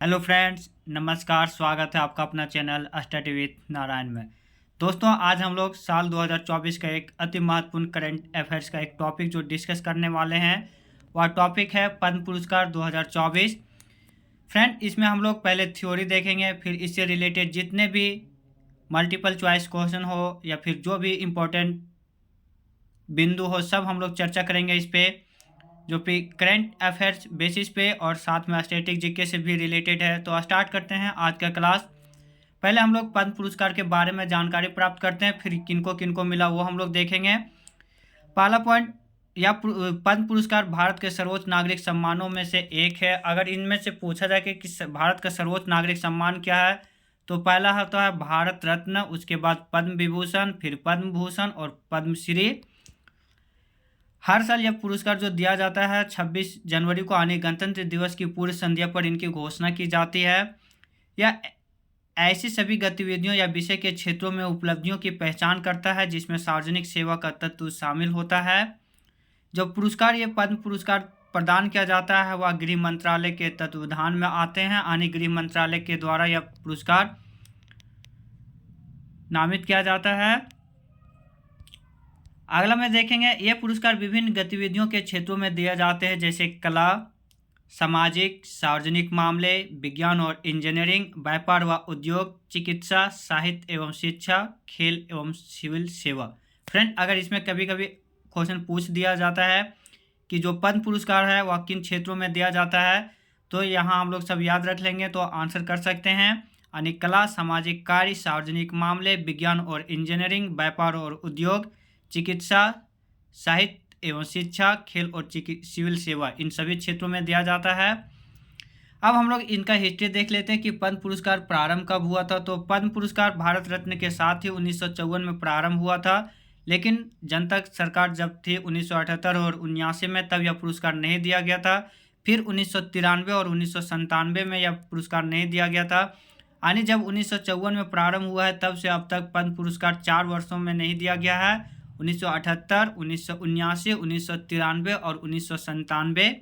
Hello friends, नमस्कार। स्वागत है आपका अपना चैनल स्टडी विथ नारायण में। दोस्तों, आज हम लोग साल 2024 का एक अति महत्वपूर्ण करंट अफेयर्स का एक टॉपिक जो डिस्कस करने वाले हैं वह टॉपिक है पद्म पुरस्कार 2024। फ्रेंड, इसमें हम लोग पहले थ्योरी देखेंगे, फिर इससे रिलेटेड जितने भी मल्टीपल चॉइस क्वेश्चन हो या फिर जो भी इम्पोर्टेंट बिंदु हो सब हम लोग चर्चा करेंगे इस पे, जो कि करंट अफेयर्स बेसिस पे और साथ में स्टैटिक जीके से भी रिलेटेड है। तो स्टार्ट करते हैं आज का क्लास। पहले हम लोग पद्म पुरस्कार के बारे में जानकारी प्राप्त करते हैं, फिर किनको किनको मिला वो हम लोग देखेंगे। पहला पॉइंट, पद्म पुरस्कार भारत के सर्वोच्च नागरिक सम्मानों में से एक है। अगर इनमें से पूछा जाए कि भारत का सर्वोच्च नागरिक सम्मान क्या है, तो पहला होता है भारत रत्न, उसके बाद पद्म विभूषण, फिर पद्म भूषण और पद्मश्री। हर साल यह पुरस्कार जो दिया जाता है 26 जनवरी को आने गणतंत्र दिवस की पूर्व संध्या पर इनकी घोषणा की जाती है। यह ऐसी सभी गतिविधियों या विषय के क्षेत्रों में उपलब्धियों की पहचान करता है जिसमें सार्वजनिक सेवा का तत्व शामिल होता है। जो पुरस्कार ये पद्म पुरस्कार प्रदान किया जाता है वह गृह मंत्रालय के तत्वावधान में आते हैं, यानी गृह मंत्रालय के द्वारा यह पुरस्कार नामित किया जाता है। अगला में देखेंगे, ये पुरस्कार विभिन्न गतिविधियों के क्षेत्रों में दिए जाते हैं, जैसे कला, सामाजिक, सार्वजनिक मामले, विज्ञान और इंजीनियरिंग, व्यापार व उद्योग, चिकित्सा, साहित्य एवं शिक्षा, खेल एवं सिविल सेवा। फ्रेंड, अगर इसमें कभी कभी क्वेश्चन पूछ दिया जाता है कि जो पद्म पुरस्कार है वह किन क्षेत्रों में दिया जाता है, तो यहाँ हम लोग सब याद रख लेंगे तो आंसर कर सकते हैं, यानी कला, सामाजिक कार्य, सार्वजनिक मामले, विज्ञान और इंजीनियरिंग, व्यापार और उद्योग, चिकित्सा, साहित्य एवं शिक्षा, खेल और सिविल सेवा, इन सभी क्षेत्रों में दिया जाता है। अब हम लोग इनका हिस्ट्री देख लेते हैं कि पद्म पुरस्कार प्रारंभ कब हुआ था। तो पद्म पुरस्कार भारत रत्न के साथ ही 1954 में प्रारंभ हुआ था, लेकिन जनता सरकार जब थी 1978 और 1979 में, तब यह पुरस्कार नहीं दिया गया था। फिर 1993 और 1997 में यह पुरस्कार नहीं दिया गया था, यानी जब 1954 में प्रारंभ हुआ है तब से अब तक पद्म पुरस्कार 4 वर्षों में नहीं दिया गया है, 1978, 1979, 1993 और 1997।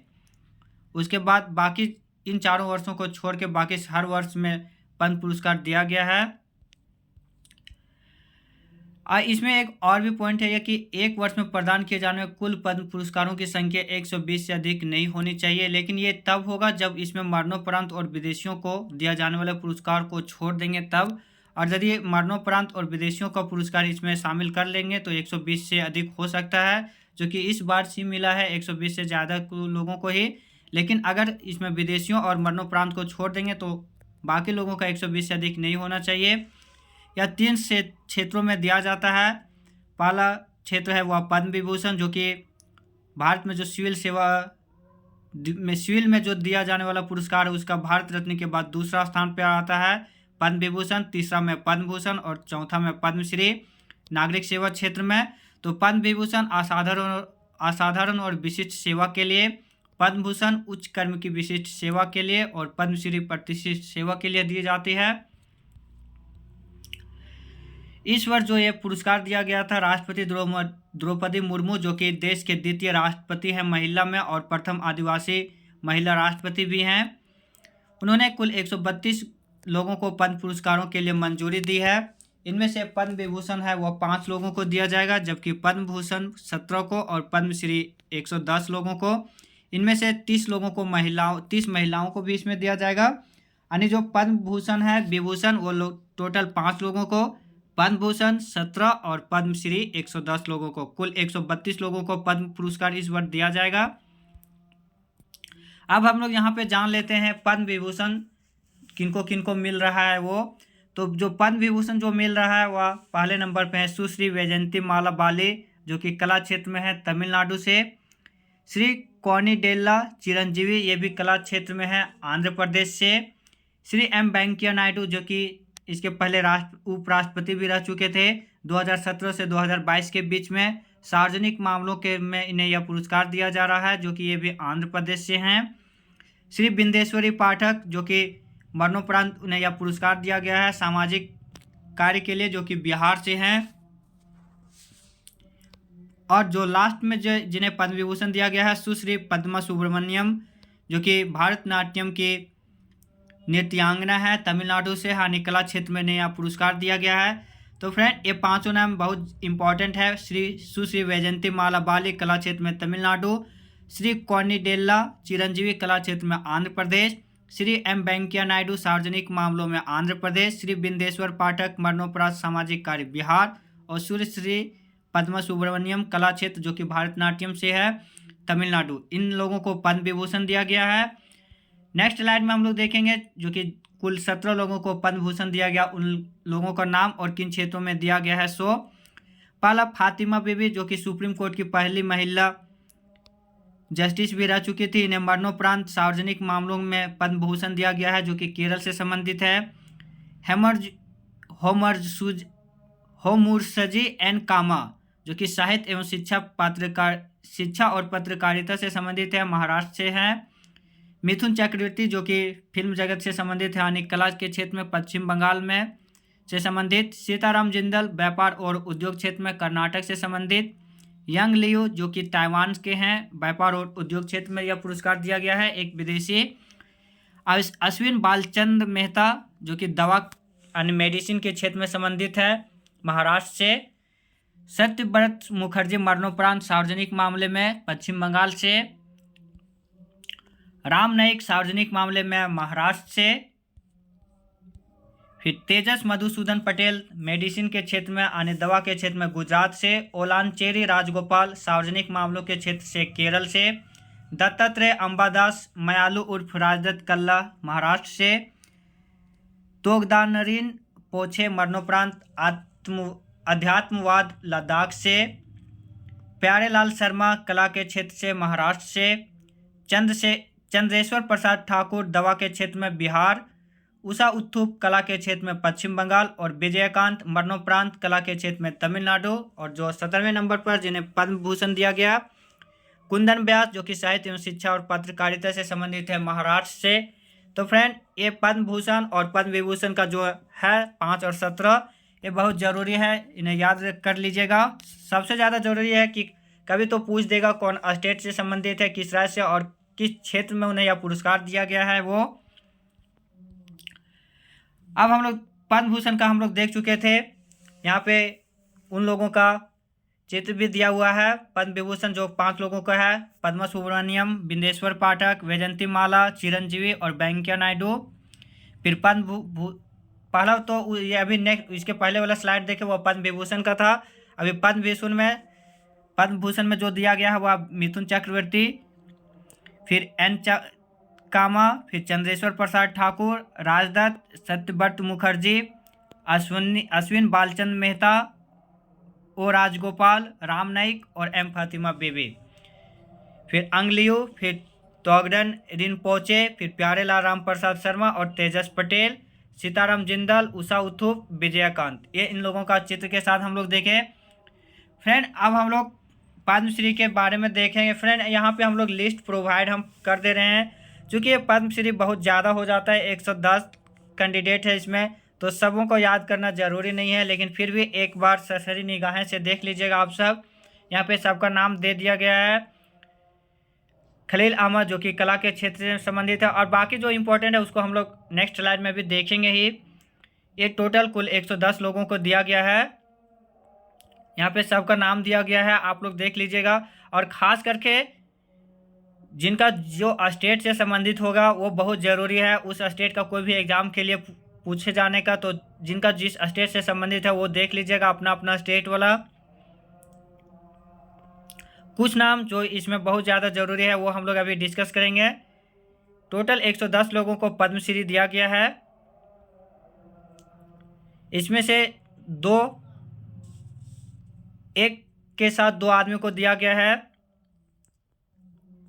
उसके बाद बाकी इन चारों वर्षों को छोड़ के बाकी हर वर्ष में पद्म पुरस्कार दिया गया है। इसमें एक और भी पॉइंट है कि एक वर्ष में प्रदान किए जाने वाले कुल पद्म पुरस्कारों की संख्या 120 से अधिक नहीं होनी चाहिए, लेकिन ये तब होगा जब इसमें मरणोपरांत और विदेशियों को दिया जाने वाले पुरस्कार को छोड़ देंगे तब। और यदि मरणोपरांत और विदेशियों का पुरस्कार इसमें शामिल कर लेंगे तो 120 से अधिक हो सकता है, जो कि इस बार से मिला है 120 से ज़्यादा लोगों को ही। लेकिन अगर इसमें विदेशियों और मरणोपरांत को छोड़ देंगे तो बाकी लोगों का 120 से अधिक नहीं होना चाहिए। या 3 से क्षेत्रों में दिया जाता है। पहला क्षेत्र है वह पद्म विभूषण, जो कि भारत में जो सिविल में जो दिया जाने वाला पुरस्कार है उसका भारत रत्न के बाद दूसरा स्थान पर आता है पद्म विभूषण, तीसरा में पद्म भूषण और चौथा में पद्मश्री। नागरिक सेवा क्षेत्र में तो पद्म विभूषण असाधारण और विशिष्ट सेवा के लिए, पद्म भूषण उच्च कर्म की विशिष्ट सेवा के लिए और पद्मश्री प्रतिष्ठित सेवा के लिए दी जाती है। इस वर्ष जो ये पुरस्कार दिया गया था राष्ट्रपति द्रौपदी मुर्मू, जो कि देश के द्वितीय राष्ट्रपति हैं महिला में और प्रथम आदिवासी महिला राष्ट्रपति भी हैं। उन्होंने कुल 132 लोगों को पद्म पुरस्कारों के लिए मंजूरी दी है। इनमें से पद्म विभूषण है वह 5 लोगों को दिया जाएगा, जबकि पद्म भूषण 17 को और पद्मश्री 110 लोगों को। इनमें से 30 महिलाओं को भी इसमें दिया जाएगा, यानी जो पद्म भूषण है विभूषण वो लोग टोटल 5 लोगों को, पद्म भूषण 17 और पद्मश्री 110 लोगों को, कुल 132 लोगों को पद्म पुरस्कार इस वर्ष दिया जाएगा। अब हम लोग यहाँ पे जान लेते हैं पद्म विभूषण किनको किनको मिल रहा है वो। तो जो पद्म विभूषण जो मिल रहा है वह पहले नंबर पे है सुश्री वैजयंती माला बाली, जो कि कला क्षेत्र में है तमिलनाडु से। श्री कॉनिडेला चिरंजीवी, ये भी कला क्षेत्र में है आंध्र प्रदेश से। श्री एम वेंकैया नायडू, जो कि इसके पहले उपराष्ट्रपति भी रह चुके थे 2017 से 2022 के बीच में। सार्वजनिक मामलों के में इन्हें यह पुरस्कार दिया जा रहा है, जो कि ये भी आंध्र प्रदेश से हैं। श्री बिंदेश्वरी पाठक, जो कि मरणोपरांत उन्हें यह पुरस्कार दिया गया है सामाजिक कार्य के लिए, जो कि बिहार से हैं। और जो लास्ट में जिन्हें पद्म विभूषण दिया गया है सुश्री पद्मा सुब्रमण्यम, जो कि भारतनाट्यम की नृत्यांगना है तमिलनाडु से, हाँ कला क्षेत्र में नया पुरस्कार दिया गया है। तो फ्रेंड ये पांचों नाम बहुत इंपॉर्टेंट है। सुश्री वैजयंती माला बाली कला क्षेत्र में तमिलनाडु, श्री कॉर्निडेला चिरंजीवी कला क्षेत्र में आंध्र प्रदेश, श्री एम वेंकैया नायडू सार्वजनिक मामलों में आंध्र प्रदेश, श्री बिंदेश्वर पाठक मरणोपरांत सामाजिक कार्य बिहार, और श्री पद्मा सुब्रमण्यम कला क्षेत्र जो कि भारतनाट्यम से है तमिलनाडु। इन लोगों को पद्म विभूषण दिया गया है। नेक्स्ट स्लाइड में हम लोग देखेंगे जो कि कुल 17 लोगों को पद्म भूषण दिया गया, उन लोगों का नाम और किन क्षेत्रों में दिया गया है। सो पहला फातिमा बीबी जो कि सुप्रीम कोर्ट की पहली महिला जस्टिस भी रह चुकी थी, इन्हें मरणोपरांत सार्वजनिक मामलों में पद्म भूषण दिया गया है जो कि केरल से संबंधित है। होमुरसजी एन कामा जो कि साहित्य एवं शिक्षा और पत्रकारिता से संबंधित है, महाराष्ट्र से है। मिथुन चक्रवर्ती जो कि फिल्म जगत से संबंधित है, यानी कला के क्षेत्र में पश्चिम बंगाल में से संबंधित। सीताराम जिंदल व्यापार और उद्योग क्षेत्र में कर्नाटक से संबंधित। यंग लियू जो कि ताइवान के हैं, व्यापार और उद्योग क्षेत्र में यह पुरस्कार दिया गया है, एक विदेशी। अश्विन बालचंद मेहता जो कि दवा यानी मेडिसिन के क्षेत्र में संबंधित है, महाराष्ट्र से। सत्यव्रत मुखर्जी मरणोपरांत सार्वजनिक मामले में पश्चिम बंगाल से। राम नाईक सार्वजनिक मामले में महाराष्ट्र से। फिर तेजस मधुसूदन पटेल मेडिसिन के क्षेत्र में यानी दवा के क्षेत्र में गुजरात से। ओलानचेरी राजगोपाल सार्वजनिक मामलों के क्षेत्र से केरल से। दत्तात्रेय अंबादास मयालू उर्फ राजदत्त कल्ला महाराष्ट्र से। तोगदानरीन पोछे मरणोपरांत अध्यात्मवाद लद्दाख से। प्यारेलाल शर्मा कला के क्षेत्र से महाराष्ट्र से। चंद्रेश्वर प्रसाद ठाकुर दवा के क्षेत्र में बिहार। उषा उत्थुप कला के क्षेत्र में पश्चिम बंगाल, और विजयकांत मरणोपरांत कला के क्षेत्र में तमिलनाडु। और जो 17वें नंबर पर जिन्हें पद्म भूषण दिया गया, कुंदन व्यास जो कि साहित्य एवं शिक्षा और पत्रकारिता से संबंधित है, महाराष्ट्र से। तो फ्रेंड ये पद्म भूषण और पद्म विभूषण का जो है 5 और 17 ये बहुत ज़रूरी है, इन्हें याद कर लीजिएगा। सबसे ज़्यादा ज़रूरी है कि कभी तो पूछ देगा कौन स्टेट से संबंधित है, किस राज्य से और किस क्षेत्र में उन्हें यह पुरस्कार दिया गया है वो। अब हम लोग पद्म भूषण का हम लोग देख चुके थे, यहाँ पे उन लोगों का चित्र भी दिया हुआ है। पद्म विभूषण जो 5 लोगों का है, पद्मा सुब्रमण्यम, बिंदेश्वर पाठक, वैजयंती माला, चिरंजीवी और वेंकैया नायडू। फिर पहला तो ये अभी नेक्स्ट इसके पहले वाला स्लाइड देखे वो पद्म विभूषण का था। अभी पद्म भूषण में जो दिया गया है वह मिथुन चक्रवर्ती, फिर कामा, फिर चंद्रेश्वर प्रसाद ठाकुर, राजदत्त, सत्यव्रत मुखर्जी, अश्विन बालचंद मेहता, ओ राजगोपाल, राम नाईक और एम फातिमा बीबी। फिर अंगलियू, फिर तोगडन रिनपोचे, फिर प्यारेलाल राम प्रसाद शर्मा और तेजस पटेल, सीताराम जिंदल, उषा उत्थुप, विजयकांत। ये इन लोगों का चित्र के साथ हम लोग देखें। फ्रेंड अब हम लोग पद्मश्री के बारे में देखेंगे। फ्रेंड यहाँ पे हम लोग लिस्ट प्रोवाइड हम कर दे रहे हैं, चूँकि ये पद्मश्री बहुत ज़्यादा हो जाता है, 110 कैंडिडेट है इसमें, तो सबों को याद करना ज़रूरी नहीं है, लेकिन फिर भी एक बार सरसरी निगाहें से देख लीजिएगा आप सब। यहाँ पे सबका नाम दे दिया गया है। खलील अहमद जो कि कला के क्षेत्र से संबंधित है, और बाकी जो इम्पोर्टेंट है उसको हम लोग नेक्स्ट स्लाइड में भी देखेंगे ही। ये टोटल कुल 110 लोगों को दिया गया है, यहाँ पे सबका नाम दिया गया है, आप लोग देख लीजिएगा। और ख़ास करके जिनका जो स्टेट से संबंधित होगा वो बहुत ज़रूरी है, उस स्टेट का कोई भी एग्ज़ाम के लिए पूछे जाने का, तो जिनका जिस स्टेट से संबंधित है वो देख लीजिएगा अपना अपना स्टेट वाला। कुछ नाम जो इसमें बहुत ज़्यादा ज़रूरी है वो हम लोग अभी डिस्कस करेंगे। टोटल 110 लोगों को पद्मश्री दिया गया है, इसमें से एक के साथ 2 आदमी को दिया गया है।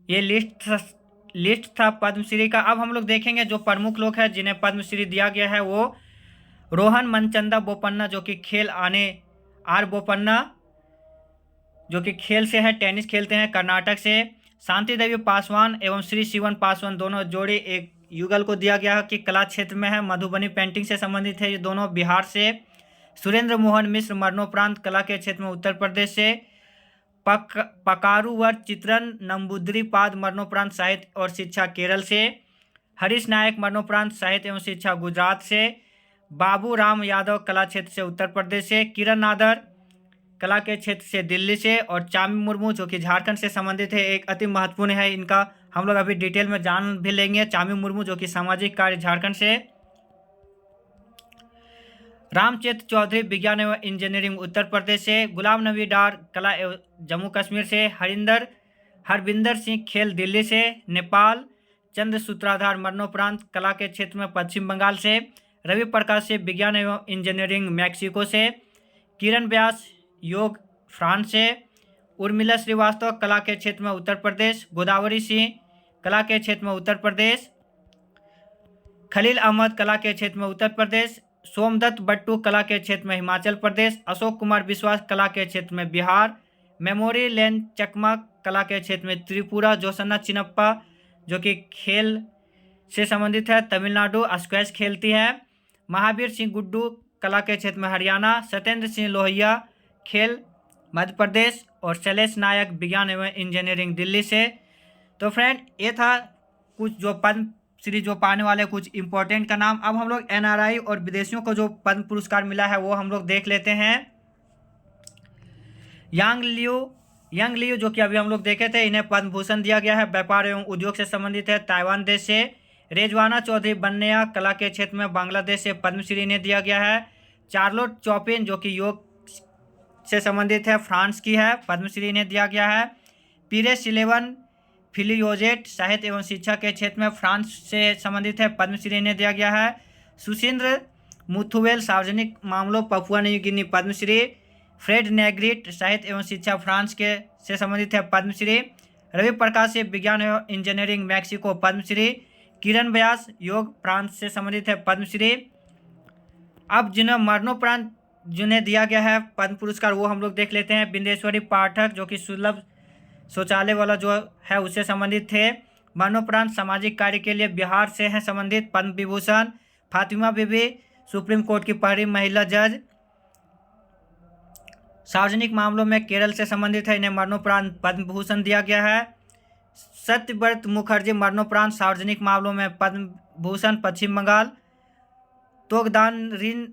ये लिस्ट था पद्मश्री का। अब हम लोग देखेंगे जो प्रमुख लोग हैं जिन्हें पद्मश्री दिया गया है, वो रोहन मनचंदा बोपन्ना जो कि बोपन्ना जो कि खेल से है, टेनिस खेलते हैं, कर्नाटक से। शांति देवी पासवान एवं श्री शिवन पासवान दोनों जोड़ी एक युगल को दिया गया है कि कला क्षेत्र में है, मधुबनी पेंटिंग से संबंधित है, ये दोनों बिहार से। सुरेंद्र मोहन मिश्र मरणोपरांत कला के क्षेत्र में उत्तर प्रदेश से। पकारूवर चित्रन नंबूद्रीपाद मरणोपरांत साहित्य और शिक्षा केरल से। हरीश नायक मरणोपरांत साहित्य एवं शिक्षा गुजरात से। बाबू राम यादव कला क्षेत्र से उत्तर प्रदेश से। किरण नादर कला के क्षेत्र से दिल्ली से। और चामी मुर्मू जो कि झारखंड से संबंधित है, एक अति महत्वपूर्ण है, इनका हम लोग अभी डिटेल में जान भी लेंगे। चामी मुर्मू जो कि सामाजिक कार्य झारखंड से। रामचंद्र चौधरी विज्ञान एवं इंजीनियरिंग उत्तर प्रदेश से। गुलाम नबी डार कला एवं जम्मू कश्मीर से। हरविंदर सिंह खेल दिल्ली से नेपाल। चंद्र सूत्राधार मरणोपरांत कला के क्षेत्र में पश्चिम बंगाल से। रवि प्रकाश से विज्ञान एवं इंजीनियरिंग मैक्सिको से। किरण व्यास योग फ्रांस से। उर्मिला श्रीवास्तव कला के क्षेत्र में उत्तर प्रदेश। गोदावरी सिंह कला के क्षेत्र में उत्तर प्रदेश। खलील अहमद कला के क्षेत्र में उत्तर प्रदेश। सोमदत्त बट्टू कला के क्षेत्र में हिमाचल प्रदेश। अशोक कुमार विश्वास कला के क्षेत्र में बिहार। मेमोरी लेन चकमा कला के क्षेत्र में त्रिपुरा। जोसन्ना चिनप्पा जो कि खेल से संबंधित है, तमिलनाडु, स्क्वैश खेलती है। महावीर सिंह गुड्डू कला के क्षेत्र में हरियाणा। सत्येंद्र सिंह लोहिया खेल मध्य प्रदेश। और शैलेश नायक विज्ञान एवं इंजीनियरिंग दिल्ली से। तो फ्रेंड, ये था कुछ जो पद्म श्री जो पाने वाले कुछ इंपॉर्टेंट का नाम। अब हम लोग एनआरआई और विदेशियों को जो पद्म पुरस्कार मिला है वो हम लोग देख लेते हैं। यांग लियू जो कि अभी हम लोग देखे थे, इन्हें पद्म भूषण दिया गया है। व्यापार एवं उद्योग से संबंधित है, ताइवान देश से। रेजवाना चौधरी बन्नैया कला के क्षेत्र में बांग्लादेश से पद्मश्री इन्हें दिया गया है। चार्लोट चौपिन जो कि योग से संबंधित है, फ्रांस की है, पद्मश्री इन्हें दिया गया है। पीरेस सिलेवन फिलियोजेट साहित्य एवं शिक्षा के क्षेत्र में फ्रांस से संबंधित है, पद्मश्री इन्हें दिया गया है। सुशिंद्र मुथुवेल सार्वजनिक मामलों Papua New Guinea, Padmashri. Fred Negrit साहित्य एवं शिक्षा फ्रांस के से संबंधित है, पद्मश्री। रवि प्रकाश से विज्ञान एवं इंजीनियरिंग मैक्सिको, पद्मश्री। किरण व्यास योग फ्रांस से संबंधित है, पद्मश्री। अब जिन्हें मरणोपरांत जिन्हें दिया गया है पद्म पुरस्कार वो हम लोग देख लेते हैं। बिंदेश्वरी पाठक जो कि सुलभ शौचालय वाला जो है उससे संबंधित थे। मरणोपरांत सामाजिक कार्य के लिए बिहार से हैं संबंधित, पद्म विभूषण। फातिमा बीबी सुप्रीम कोर्ट की पहली महिला जज, सार्वजनिक मामलों में केरल से संबंधित है, इन्हें मरणोपरांत पद्म भूषण दिया गया है। सत्यव्रत मुखर्जी मरणोपरांत सार्वजनिक मामलों में पद्म भूषण, पश्चिम बंगाल। तोगदान रिन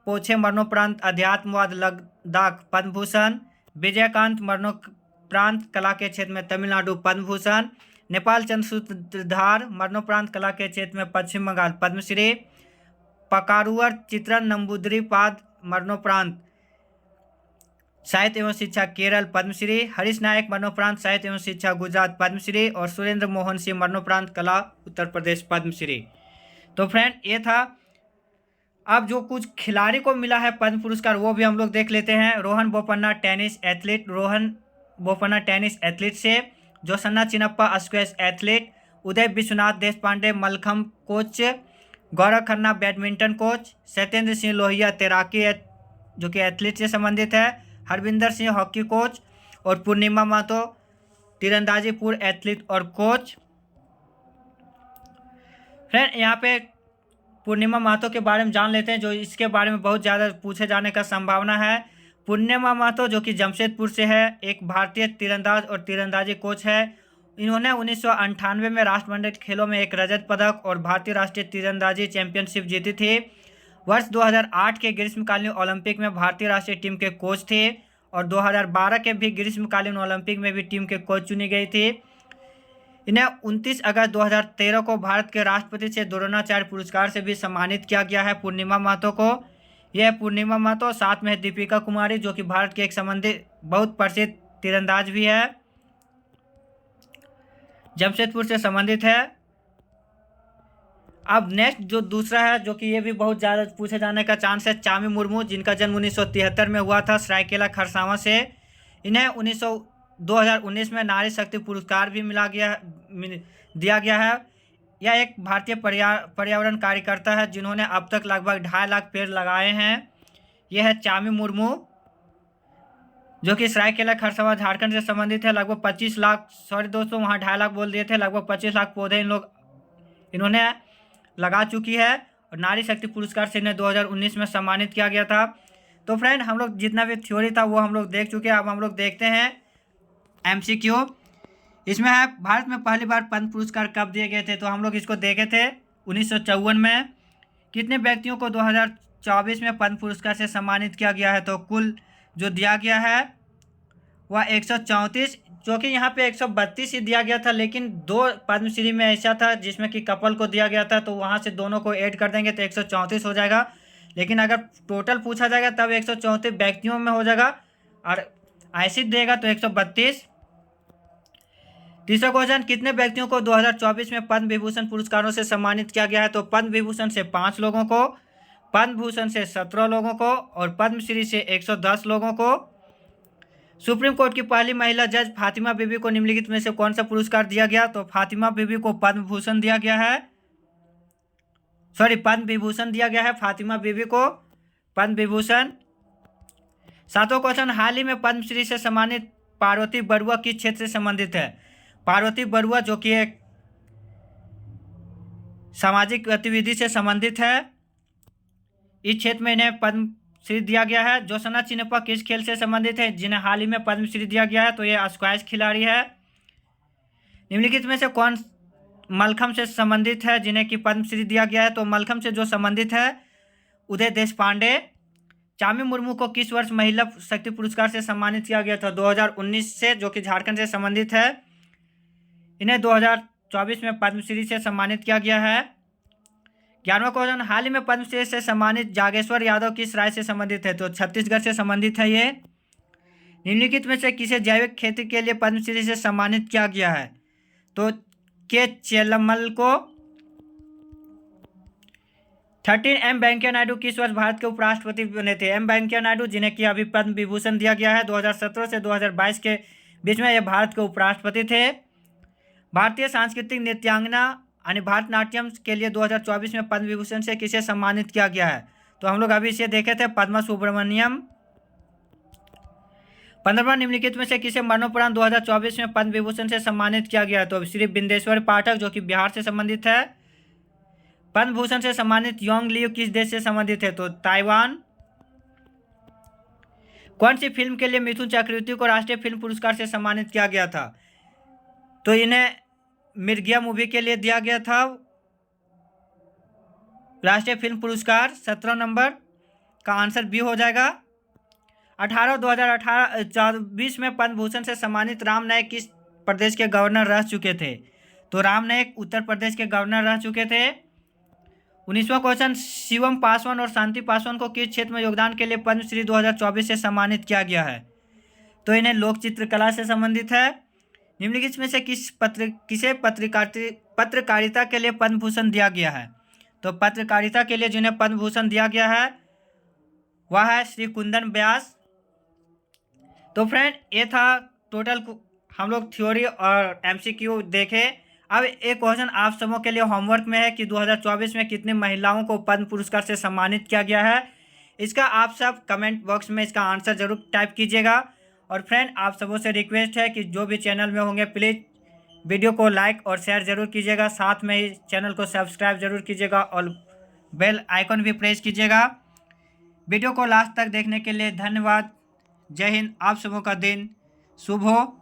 पोछे मरणोपरांत अध्यात्मवाद लद्दाख, पद्म भूषण। विजयकांत मरणोपरांत कला के क्षेत्र में तमिलनाडु, पद्म भूषण। नेपाल चंद्र सूत्रधार मरणोपरांत कला के क्षेत्र में पश्चिम बंगाल, पद्मश्री। पकारुअर चित्रन नंबूदरीपाद मरणोपरांत साहित्य एवं शिक्षा केरल, पद्मश्री। हरीश नायक मरणोपरांत साहित्य एवं शिक्षा गुजरात, पद्मश्री। और सुरेंद्र मोहन सिंह मरणोपरांत कला उत्तर प्रदेश, पद्मश्री। तो फ्रेंड, ये था। अब जो कुछ खिलाड़ी को मिला है पद्म पुरस्कार वो भी हम लोग देख लेते हैं। रोहन बोपन्ना टेनिस एथलीट से। जोसन्ना चिनप्पा स्क्वैश एथलीट। उदय Vishwanath Deshpande mallakhamb coach. Gaurav Khanna badminton coach. Satyendra Singh Lohia तैराकी जो कि एथलीट से संबंधित है। Harvinder Singh hockey coach. और पूर्णिमा महतो तीरंदाजी पूर्व एथलीट और कोच। फ्रेंड, यहाँ पे पूर्णिमा महतो के बारे में जान लेते हैं, जो इसके बारे में बहुत ज़्यादा पूछे जाने का संभावना है। पूर्णिमा महतो जो कि जमशेदपुर से है, एक भारतीय तीरंदाज और तीरंदाजी कोच है। इन्होंने 1998 में राष्ट्रमंडल खेलों में एक रजत पदक और भारतीय राष्ट्रीय तीरंदाजी चैंपियनशिप जीती थी। वर्ष 2008 के ग्रीष्मकालीन ओलंपिक में भारतीय राष्ट्रीय टीम के कोच थे और 2012 के भी ग्रीष्मकालीन ओलंपिक में भी टीम के कोच चुनी गई थी। इन्हें 29 अगस्त 2013 को भारत के राष्ट्रपति से द्रोणाचार्य पुरस्कार से भी सम्मानित किया गया है पूर्णिमा महतो को। यह पूर्णिमा महतो, साथ में दीपिका कुमारी जो कि भारत के एक संबंधित बहुत प्रसिद्ध तीरंदाज भी है, जमशेदपुर से संबंधित है। अब नेक्स्ट जो दूसरा है जो कि ये भी बहुत ज़्यादा पूछे जाने का चांस है, चामी मुर्मू, जिनका जन्म 1973 में हुआ था सरायकेला खरसावां से। इन्हें 2019 में नारी शक्ति पुरस्कार भी दिया गया है। यह एक भारतीय पर्यावरण कार्यकर्ता है जिन्होंने अब तक लगभग 2.5 लाख पेड़ लगाए हैं। यह है चामी मुर्मू जो कि सरायकेला खरसावां झारखंड से संबंधित है। लगभग 25 लाख, सॉरी दोस्तों वहाँ 2.5 लाख बोल दिए थे, लगभग 25 लाख पौधे इन्होंने लगा चुकी है। और नारी शक्ति पुरस्कार से इन्हें 2019 में सम्मानित किया गया था। तो फ्रेंड, हम लोग जितना भी थ्योरी था वो हम लोग देख चुके हैं। अब हम लोग देखते हैं MCQ। इसमें है भारत में पहली बार पद्म पुरस्कार कब दिए गए थे, तो हम लोग इसको देखे थे 1954 में। कितने व्यक्तियों को 2024 में पद्म पुरस्कार से सम्मानित किया गया है, तो कुल जो दिया गया है वह 134, जो कि यहाँ पे 132 ही दिया गया था, लेकिन दो पद्मश्री में ऐसा था जिसमें कि कपल को दिया गया था, तो वहाँ से दोनों को ऐड कर देंगे तो 134 हो जाएगा। लेकिन अगर टोटल पूछा जाएगा तब 134 व्यक्तियों में हो जाएगा, और ऐसे देगा तो 132। तीसरा क्वेश्चन, कितने व्यक्तियों को 2024 में पद्म विभूषण पुरस्कारों से सम्मानित किया गया है, तो पद्म विभूषण से 5 लोगों को, पद्म भूषण से 17 लोगों को और पद्मश्री से 110 लोगों को। सुप्रीम कोर्ट की पहली महिला जज फातिमा बीबी को निम्नलिखित में से कौन सा पुरस्कार दिया गया, तो फातिमा बीबी को पद्म भूषण दिया गया है, पद्म विभूषण दिया गया है फातिमा बीबी को पद्म विभूषण। सातवां क्वेश्चन, हाल ही में पद्मश्री से सम्मानित पार्वती बरुआ किस क्षेत्र से संबंधित है। पार्वती बरुआ जो कि एक सामाजिक गतिविधि से संबंधित है, इस क्षेत्र में इन्हें पद्मश्री दिया गया है। जोशना चिन्नप्पा किस खेल से संबंधित है, जिन्हें हाल ही में पद्मश्री दिया गया है, तो ये स्क्वैश खिलाड़ी है। निम्नलिखित में से कौन मलखम्ब से संबंधित है जिन्हें कि पद्मश्री दिया गया है, तो मलखम्ब से जो संबंधित है उदय देशपांडे। चामी मुर्मू को किस वर्ष महिला शक्ति पुरस्कार से सम्मानित किया गया था, 2019 से, जो कि झारखंड से संबंधित है। इन्हें 2024 में पद्मश्री से सम्मानित किया गया है। 11वां क्वेश्चन, हाल ही में पद्मश्री से सम्मानित जागेश्वर यादव किस राज्य से संबंधित है, तो छत्तीसगढ़ से संबंधित है ये। निम्नलिखित में से किसे जैविक खेती के लिए पद्मश्री से सम्मानित किया गया है, तो के चेल्लम्मल को। 13 एम वेंकैया नायडू किस वर्ष भारत के उपराष्ट्रपति बने थे। एम वेंकैया नायडू, जिन्हें कि अभी पद्म विभूषण दिया गया है, 2017 से 2022 के बीच में ये भारत के उपराष्ट्रपति थे। भारतीय सांस्कृतिक नृत्यांगना यानी भारतनाट्यम के लिए 2024 में पद्म विभूषण से किसे सम्मानित किया गया है, तो हम लोग अभी इसे देखे थे, पद्मा सुब्रमण्यम। 15वां, निम्नलिखित में से किसे मरणोपरांत 2024 में पद्म विभूषण से सम्मानित किया गया है, तो श्री बिंदेश्वर पाठक जो कि बिहार से संबंधित है। पद्म भूषण से सम्मानित योंग लियू किस देश से संबंधित है, तो ताइवान। कौन सी फिल्म के लिए मिथुन चक्रवर्ती को राष्ट्रीय फिल्म पुरस्कार से सम्मानित किया गया था, तो इन्हें मिर्गिया मूवी के लिए दिया गया था राष्ट्रीय फिल्म पुरस्कार। 17 नंबर का आंसर बी हो जाएगा। 2024 में पद्म भूषण से सम्मानित राम नाईक किस प्रदेश के गवर्नर रह चुके थे, तो राम नाईक उत्तर प्रदेश के गवर्नर रह चुके थे। 19वां क्वेश्चन, शिवम पासवान और शांति पासवान को किस क्षेत्र में योगदान के लिए पद्मश्री 2024 से सम्मानित किया गया है, तो इन्हें लोक चित्रकला से संबंधित है। निम्नलिखित में से किसे पत्रकारिता के लिए पद्म भूषण दिया गया है, तो पत्रकारिता के लिए जिन्हें पद्म भूषण दिया गया है वह है श्री कुंदन व्यास। तो फ्रेंड, ये था टोटल हम लोग थ्योरी और एमसीक्यू देखे। अब एक क्वेश्चन आप सबों के लिए होमवर्क में है कि 2024 में कितनी महिलाओं को पद्म पुरस्कार से सम्मानित किया गया है। इसका आप सब कमेंट बॉक्स में इसका आंसर जरूर टाइप कीजिएगा। और फ्रेंड, आप सबों से रिक्वेस्ट है कि जो भी चैनल में होंगे प्लीज़ वीडियो को लाइक और शेयर जरूर कीजिएगा, साथ में ही चैनल को सब्सक्राइब जरूर कीजिएगा और बेल आइकन भी प्रेस कीजिएगा। वीडियो को लास्ट तक देखने के लिए धन्यवाद। जय हिंद। आप सबों का दिन शुभ हो।